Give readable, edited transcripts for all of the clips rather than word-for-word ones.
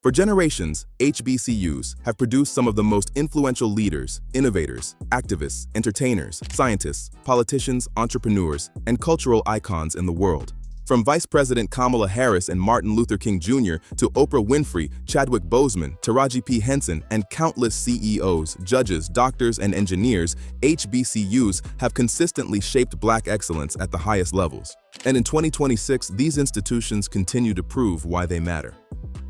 For generations, HBCUs have produced some of the most influential leaders, innovators, activists, entertainers, scientists, politicians, entrepreneurs, and cultural icons in the world. From Vice President Kamala Harris and Martin Luther King Jr. to Oprah Winfrey, Chadwick Boseman, Taraji P. Henson, and countless CEOs, judges, doctors, and engineers, HBCUs have consistently shaped Black excellence at the highest levels. And in 2026, these institutions continue to prove why they matter.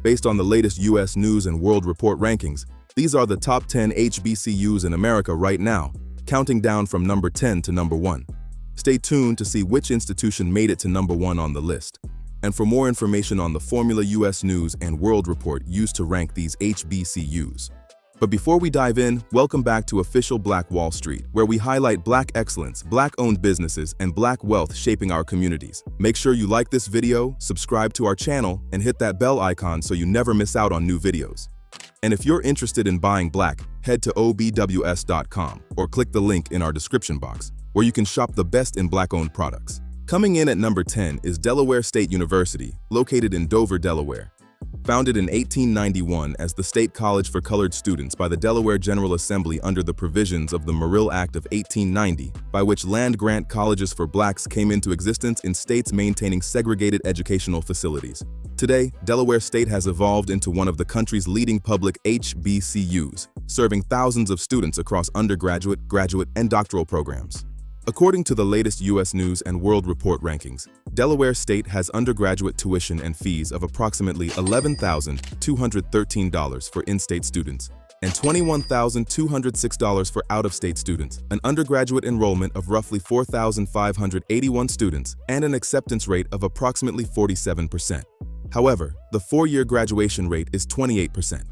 Based on the latest U.S. News and World Report rankings, these are the top 10 HBCUs in America right now, counting down from number 10 to number 1. Stay tuned to see which institution made it to number 1 on the list. And for more information on the formula U.S. News and World Report used to rank these HBCUs. But before we dive in, welcome back to Official Black Wall Street, where we highlight Black excellence, Black-owned businesses, and Black wealth shaping our communities. Make sure you like this video, subscribe to our channel, and hit that bell icon so you never miss out on new videos. And if you're interested in buying Black, head to obws.com or click the link in our description box, where you can shop the best in Black-owned products. Coming in at number 10 is Delaware State University, located in Dover, Delaware. Founded in 1891 as the State College for Colored Students by the Delaware General Assembly under the provisions of the Morrill Act of 1890, by which land-grant colleges for Blacks came into existence in states maintaining segregated educational facilities. Today, Delaware State has evolved into one of the country's leading public HBCUs, serving thousands of students across undergraduate, graduate, and doctoral programs. According to the latest U.S. News and World Report rankings, Delaware State has undergraduate tuition and fees of approximately $11,213 for in-state students and $21,206 for out-of-state students, an undergraduate enrollment of roughly 4,581 students, and an acceptance rate of approximately 47%. However, the 4-year graduation rate is 28%.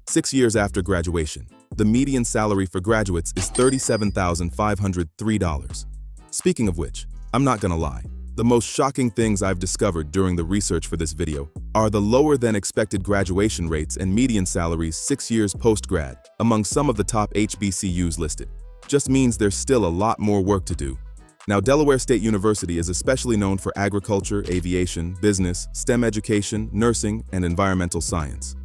6 years after graduation, the median salary for graduates is $37,503. Speaking of which, I'm not gonna lie, the most shocking things I've discovered during the research for this video are the lower than expected graduation rates and median salaries 6 years post-grad among some of the top HBCUs listed. Just means there's still a lot more work to do. Now, Delaware State University is especially known for agriculture, aviation, business, STEM education, nursing, and environmental science.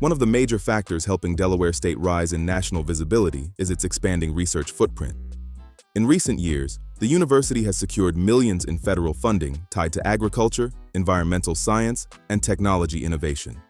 One of the major factors helping Delaware State rise in national visibility is its expanding research footprint. In recent years, the university has secured millions in federal funding tied to agriculture, environmental science, and technology innovation.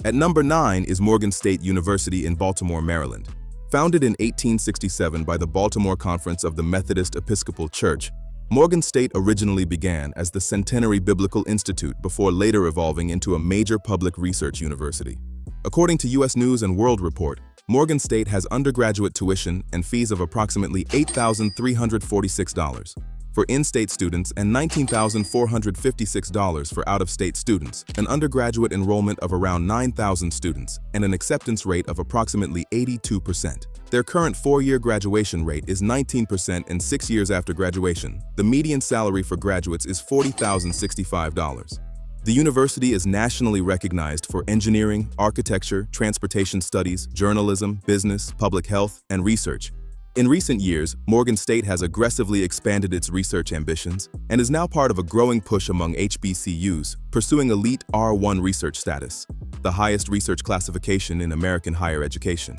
At number 9 is Morgan State University in Baltimore, Maryland. Founded in 1867 by the Baltimore Conference of the Methodist Episcopal Church, Morgan State originally began as the Centenary Biblical Institute before later evolving into a major public research university. According to U.S. News and World Report, Morgan State has undergraduate tuition and fees of approximately $8,346 for in-state students and $19,456 for out-of-state students, an undergraduate enrollment of around 9,000 students, and an acceptance rate of approximately 82%. Their current 4-year graduation rate is 19%, and 6 years after graduation, the median salary for graduates is $40,065. The university is nationally recognized for engineering, architecture, transportation studies, journalism, business, public health, and research. In recent years, Morgan State has aggressively expanded its research ambitions and is now part of a growing push among HBCUs, pursuing elite R1 research status, the highest research classification in American higher education.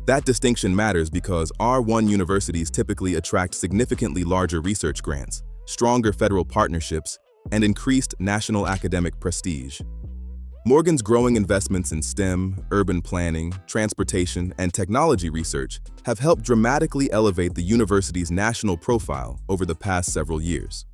That distinction matters because R1 universities typically attract significantly larger research grants, stronger federal partnerships, and increased national academic prestige. Morgan's growing investments in STEM, urban planning, transportation, and technology research have helped dramatically elevate the university's national profile over the past several years.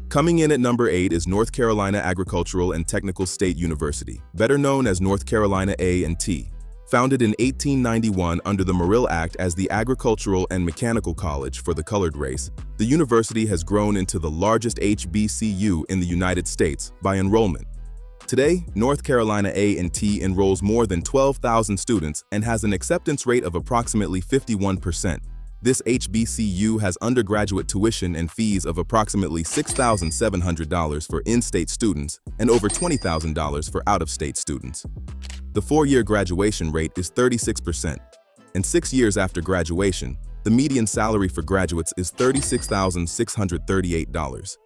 Coming in at number 8 is North Carolina Agricultural and Technical State University, better known as North Carolina A&T. Founded in 1891 under the Morrill Act as the Agricultural and Mechanical College for the colored race, the university has grown into the largest HBCU in the United States by enrollment. Today, North Carolina A&T enrolls more than 12,000 students and has an acceptance rate of approximately 51%. This HBCU has undergraduate tuition and fees of approximately $6,700 for in-state students and over $20,000 for out-of-state students. The 4-year graduation rate is 36%, and 6 years after graduation, the median salary for graduates is $36,638.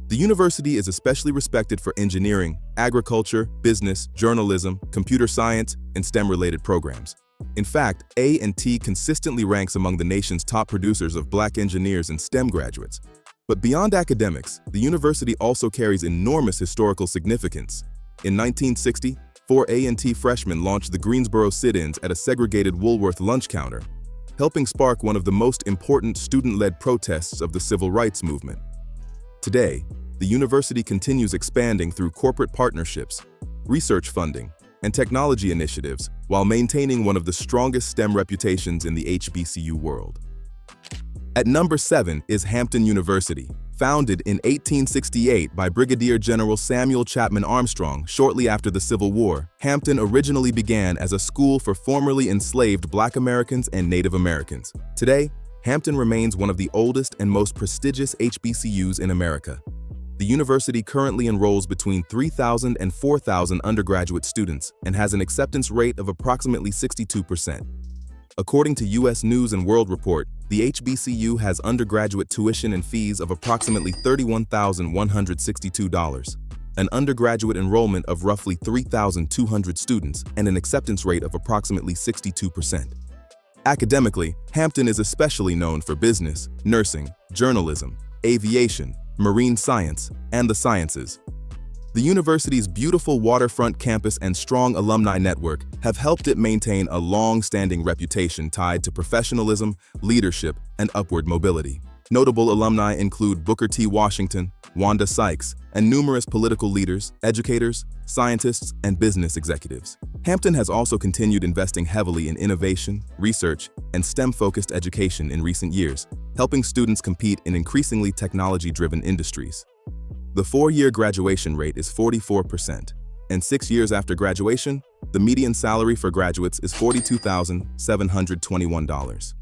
The university is especially respected for engineering, agriculture, business, journalism, computer science, and STEM-related programs. In fact, A&T consistently ranks among the nation's top producers of Black engineers and STEM graduates. But beyond academics, the university also carries enormous historical significance. In 1960, 4 A&T freshmen launched the Greensboro sit-ins at a segregated Woolworth lunch counter, helping spark one of the most important student-led protests of the civil rights movement. Today, the university continues expanding through corporate partnerships, research funding, and technology initiatives while maintaining one of the strongest STEM reputations in the HBCU world. At number 7 is Hampton University. Founded in 1868 by Brigadier General Samuel Chapman Armstrong shortly after the Civil War, Hampton originally began as a school for formerly enslaved Black Americans and Native Americans. Today, Hampton remains one of the oldest and most prestigious HBCUs in America. The university currently enrolls between 3,000 and 4,000 undergraduate students and has an acceptance rate of approximately 62%. According to U.S. News and World Report, the HBCU has undergraduate tuition and fees of approximately $31,162, an undergraduate enrollment of roughly 3,200 students, and an acceptance rate of approximately 62%. Academically, Hampton is especially known for business, nursing, journalism, aviation, marine science, and the sciences. The university's beautiful waterfront campus and strong alumni network have helped it maintain a long-standing reputation tied to professionalism, leadership, and upward mobility. Notable alumni include Booker T. Washington, Wanda Sykes, and numerous political leaders, educators, scientists, and business executives. Hampton has also continued investing heavily in innovation, research, and STEM-focused education in recent years, helping students compete in increasingly technology-driven industries. The 4-year graduation rate is 44%, and 6 years after graduation, the median salary for graduates is $42,721.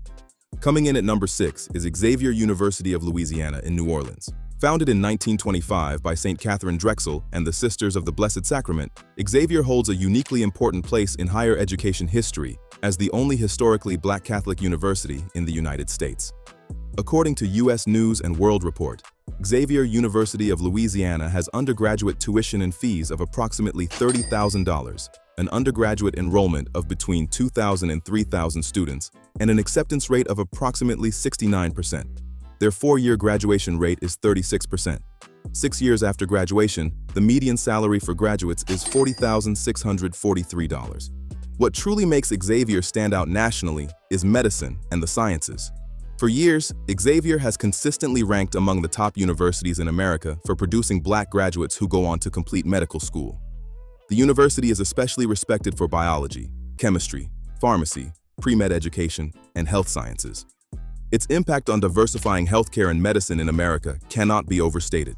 Coming in at number 6 is Xavier University of Louisiana in New Orleans. Founded in 1925 by St. Catherine Drexel and the Sisters of the Blessed Sacrament, Xavier holds a uniquely important place in higher education history as the only historically Black Catholic university in the United States. According to U.S. News and World Report, Xavier University of Louisiana has undergraduate tuition and fees of approximately $30,000, an undergraduate enrollment of between 2,000 and 3,000 students, and an acceptance rate of approximately 69%. Their 4-year graduation rate is 36%. 6 years after graduation, the median salary for graduates is $40,643. What truly makes Xavier stand out nationally is medicine and the sciences. For years, Xavier has consistently ranked among the top universities in America for producing Black graduates who go on to complete medical school. The university is especially respected for biology, chemistry, pharmacy, pre-med education, and health sciences. Its impact on diversifying healthcare and medicine in America cannot be overstated.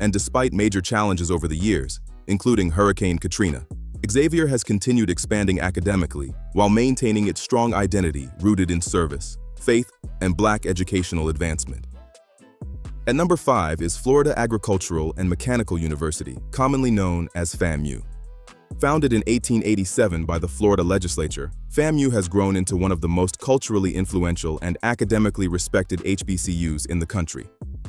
And despite major challenges over the years, including Hurricane Katrina, Xavier has continued expanding academically while maintaining its strong identity rooted in service, faith, and Black educational advancement. At number 5 is Florida Agricultural and Mechanical University, commonly known as FAMU. Founded in 1887 by the Florida legislature, FAMU has grown into one of the most culturally influential and academically respected HBCUs in the country.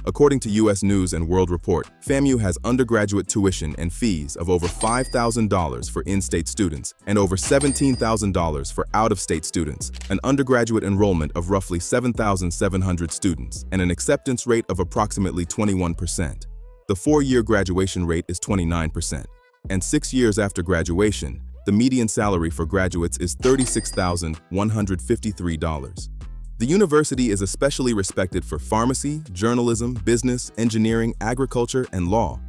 According to U.S. News and World Report, FAMU has undergraduate tuition and fees of over $5,000 for in-state students and over $17,000 for out-of-state students, an undergraduate enrollment of roughly 7,700 students, and an acceptance rate of approximately 21%. The 4-year graduation rate is 29%, and 6 years after graduation, the median salary for graduates is $36,153. The university is especially respected for pharmacy, journalism, business, engineering, agriculture, and law.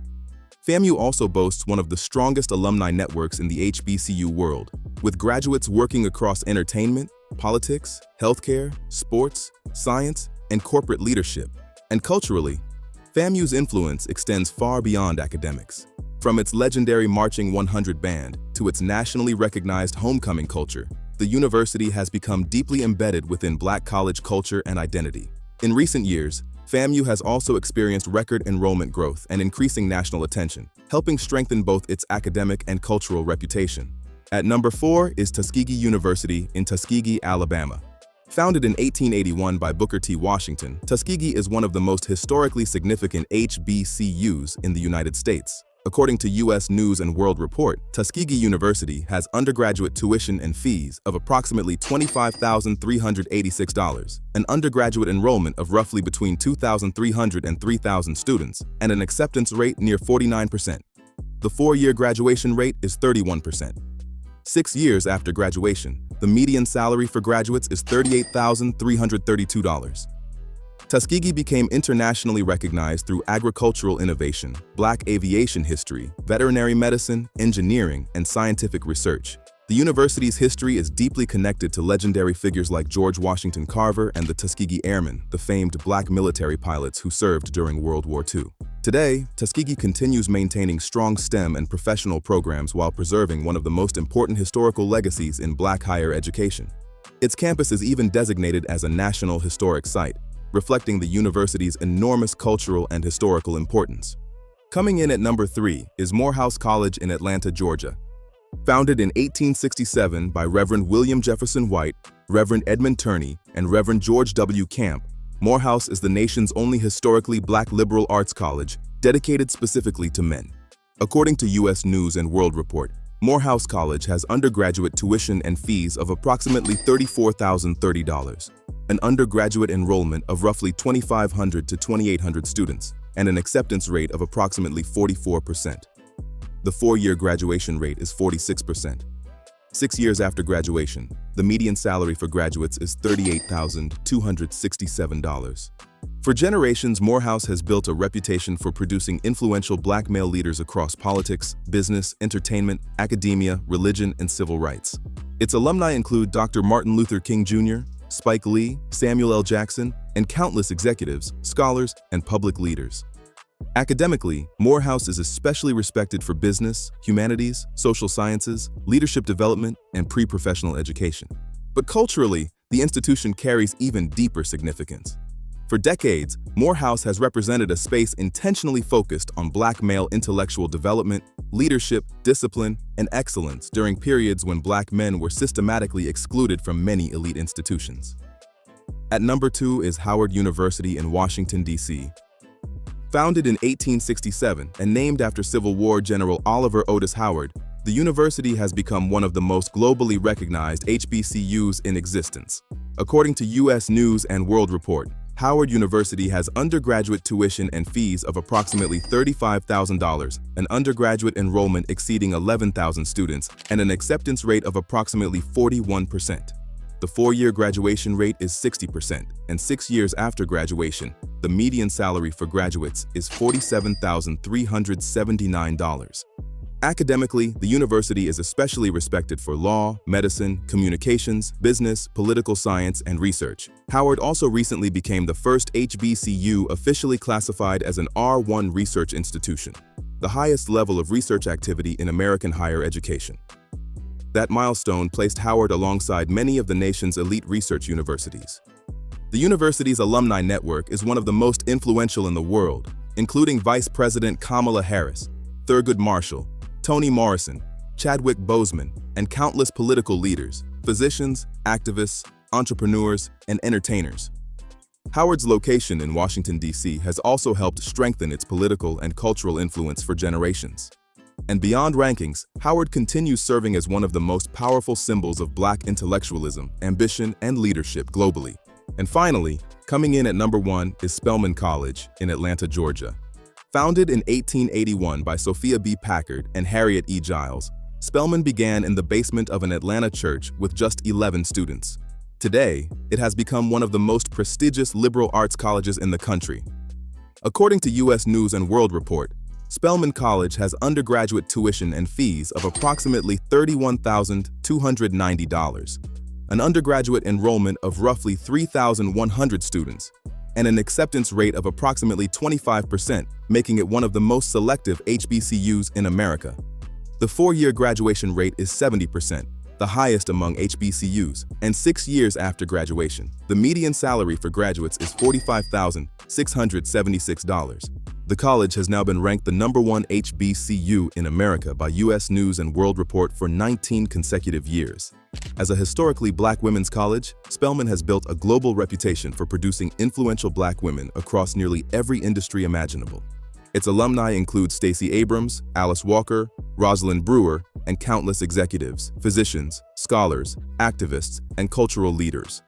FAMU also boasts one of the strongest alumni networks in the HBCU world, with graduates working across entertainment, politics, healthcare, sports, science, and corporate leadership. And culturally, FAMU's influence extends far beyond academics. From its legendary Marching 100 band to its nationally recognized homecoming culture, the university has become deeply embedded within Black college culture and identity. In recent years, FAMU has also experienced record enrollment growth and increasing national attention, helping strengthen both its academic and cultural reputation. At number 4 is Tuskegee University in Tuskegee, Alabama. Founded in 1881 by Booker T. Washington, Tuskegee is one of the most historically significant HBCUs in the United States. According to U.S. News and World Report, Tuskegee University has undergraduate tuition and fees of approximately $25,386, an undergraduate enrollment of roughly between 2,300 and 3,000 students, and an acceptance rate near 49%. The four-year graduation rate is 31%. 6 years after graduation, the median salary for graduates is $38,332. Tuskegee became internationally recognized through agricultural innovation, Black aviation history, veterinary medicine, engineering, and scientific research. The university's history is deeply connected to legendary figures like George Washington Carver and the Tuskegee Airmen, the famed Black military pilots who served during World War II. Today, Tuskegee continues maintaining strong STEM and professional programs while preserving one of the most important historical legacies in Black higher education. Its campus is even designated as a National Historic Site, reflecting the university's enormous cultural and historical importance. Coming in at number 3 is Morehouse College in Atlanta, Georgia. Founded in 1867 by Reverend William Jefferson White, Reverend Edmund Turney, and Reverend George W. Camp, Morehouse is the nation's only historically Black liberal arts college dedicated specifically to men. According to U.S. News and World Report, Morehouse College has undergraduate tuition and fees of approximately $34,030, an undergraduate enrollment of roughly 2,500 to 2,800 students, and an acceptance rate of approximately 44%. The four-year graduation rate is 46%. 6 years after graduation, the median salary for graduates is $38,267. For generations, Morehouse has built a reputation for producing influential Black male leaders across politics, business, entertainment, academia, religion, and civil rights. Its alumni include Dr. Martin Luther King Jr., Spike Lee, Samuel L. Jackson, and countless executives, scholars, and public leaders. Academically, Morehouse is especially respected for business, humanities, social sciences, leadership development, and pre-professional education. But culturally, the institution carries even deeper significance. For decades, Morehouse has represented a space intentionally focused on Black male intellectual development, leadership, discipline, and excellence during periods when Black men were systematically excluded from many elite institutions. At number 2 is Howard University in Washington, D.C. Founded in 1867 and named after Civil War General Oliver Otis Howard, the university has become one of the most globally recognized HBCUs in existence. According to U.S. News and World Report, Howard University has undergraduate tuition and fees of approximately $35,000, an undergraduate enrollment exceeding 11,000 students, and an acceptance rate of approximately 41%. The four-year graduation rate is 60%, and 6 years after graduation, the median salary for graduates is $47,379. Academically, the university is especially respected for law, medicine, communications, business, political science, and research. Howard also recently became the first HBCU officially classified as an R1 research institution, the highest level of research activity in American higher education. That milestone placed Howard alongside many of the nation's elite research universities. The university's alumni network is one of the most influential in the world, including Vice President Kamala Harris, Thurgood Marshall, Toni Morrison, Chadwick Boseman, and countless political leaders, physicians, activists, entrepreneurs, and entertainers. Howard's location in Washington, D.C. has also helped strengthen its political and cultural influence for generations. And beyond rankings, Howard continues serving as one of the most powerful symbols of Black intellectualism, ambition, and leadership globally. And finally, coming in at number 1 is Spelman College in Atlanta, Georgia. Founded in 1881 by Sophia B. Packard and Harriet E. Giles, Spelman began in the basement of an Atlanta church with just 11 students. Today, it has become one of the most prestigious liberal arts colleges in the country. According to U.S. News and World Report, Spelman College has undergraduate tuition and fees of approximately $31,290, an undergraduate enrollment of roughly 3,100 students, and an acceptance rate of approximately 25%, making it one of the most selective HBCUs in America. The four-year graduation rate is 70%, the highest among HBCUs, and 6 years after graduation, the median salary for graduates is $45,676. The college has now been ranked the #1 HBCU in America by U.S. News and World Report for 19 consecutive years. As a historically Black women's college, Spelman has built a global reputation for producing influential Black women across nearly every industry imaginable. Its alumni include Stacey Abrams, Alice Walker, Rosalind Brewer, and countless executives, physicians, scholars, activists, and cultural leaders.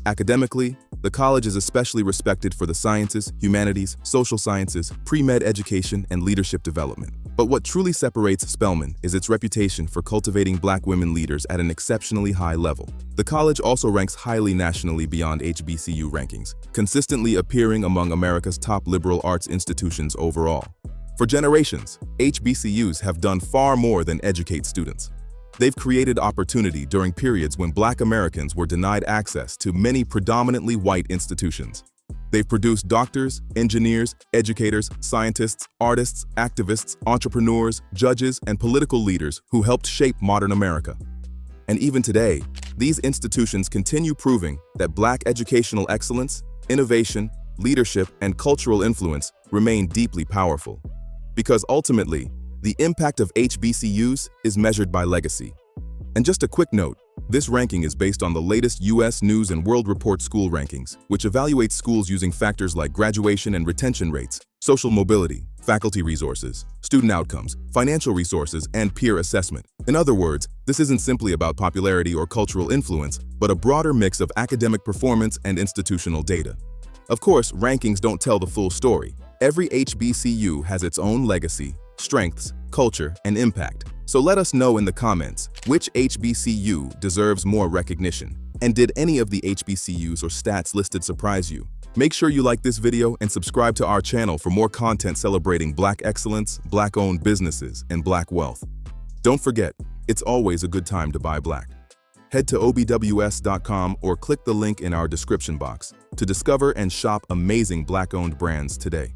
Academically, the college is especially respected for the sciences, humanities, social sciences, pre-med education, and leadership development. But what truly separates Spelman is its reputation for cultivating Black women leaders at an exceptionally high level. The college also ranks highly nationally beyond HBCU rankings, consistently appearing among America's top liberal arts institutions overall. For generations, HBCUs have done far more than educate students. They've created opportunity during periods when Black Americans were denied access to many predominantly white institutions. They've produced doctors, engineers, educators, scientists, artists, activists, entrepreneurs, judges, and political leaders who helped shape modern America. And even today, these institutions continue proving that Black educational excellence, innovation, leadership, and cultural influence remain deeply powerful. Because ultimately, the impact of HBCUs is measured by legacy. And just a quick note, this ranking is based on the latest U.S. News and World Report school rankings, which evaluates schools using factors like graduation and retention rates, social mobility, faculty resources, student outcomes, financial resources, and peer assessment. In other words, this isn't simply about popularity or cultural influence, but a broader mix of academic performance and institutional data. Of course, rankings don't tell the full story. Every HBCU has its own legacy, strengths, culture, and impact. So let us know in the comments which HBCU deserves more recognition. And did any of the HBCUs or stats listed surprise you? Make sure you like this video and subscribe to our channel for more content celebrating Black excellence, Black-owned businesses, and Black wealth. Don't forget, it's always a good time to buy Black. Head to obws.com or click the link in our description box to discover and shop amazing Black-owned brands today.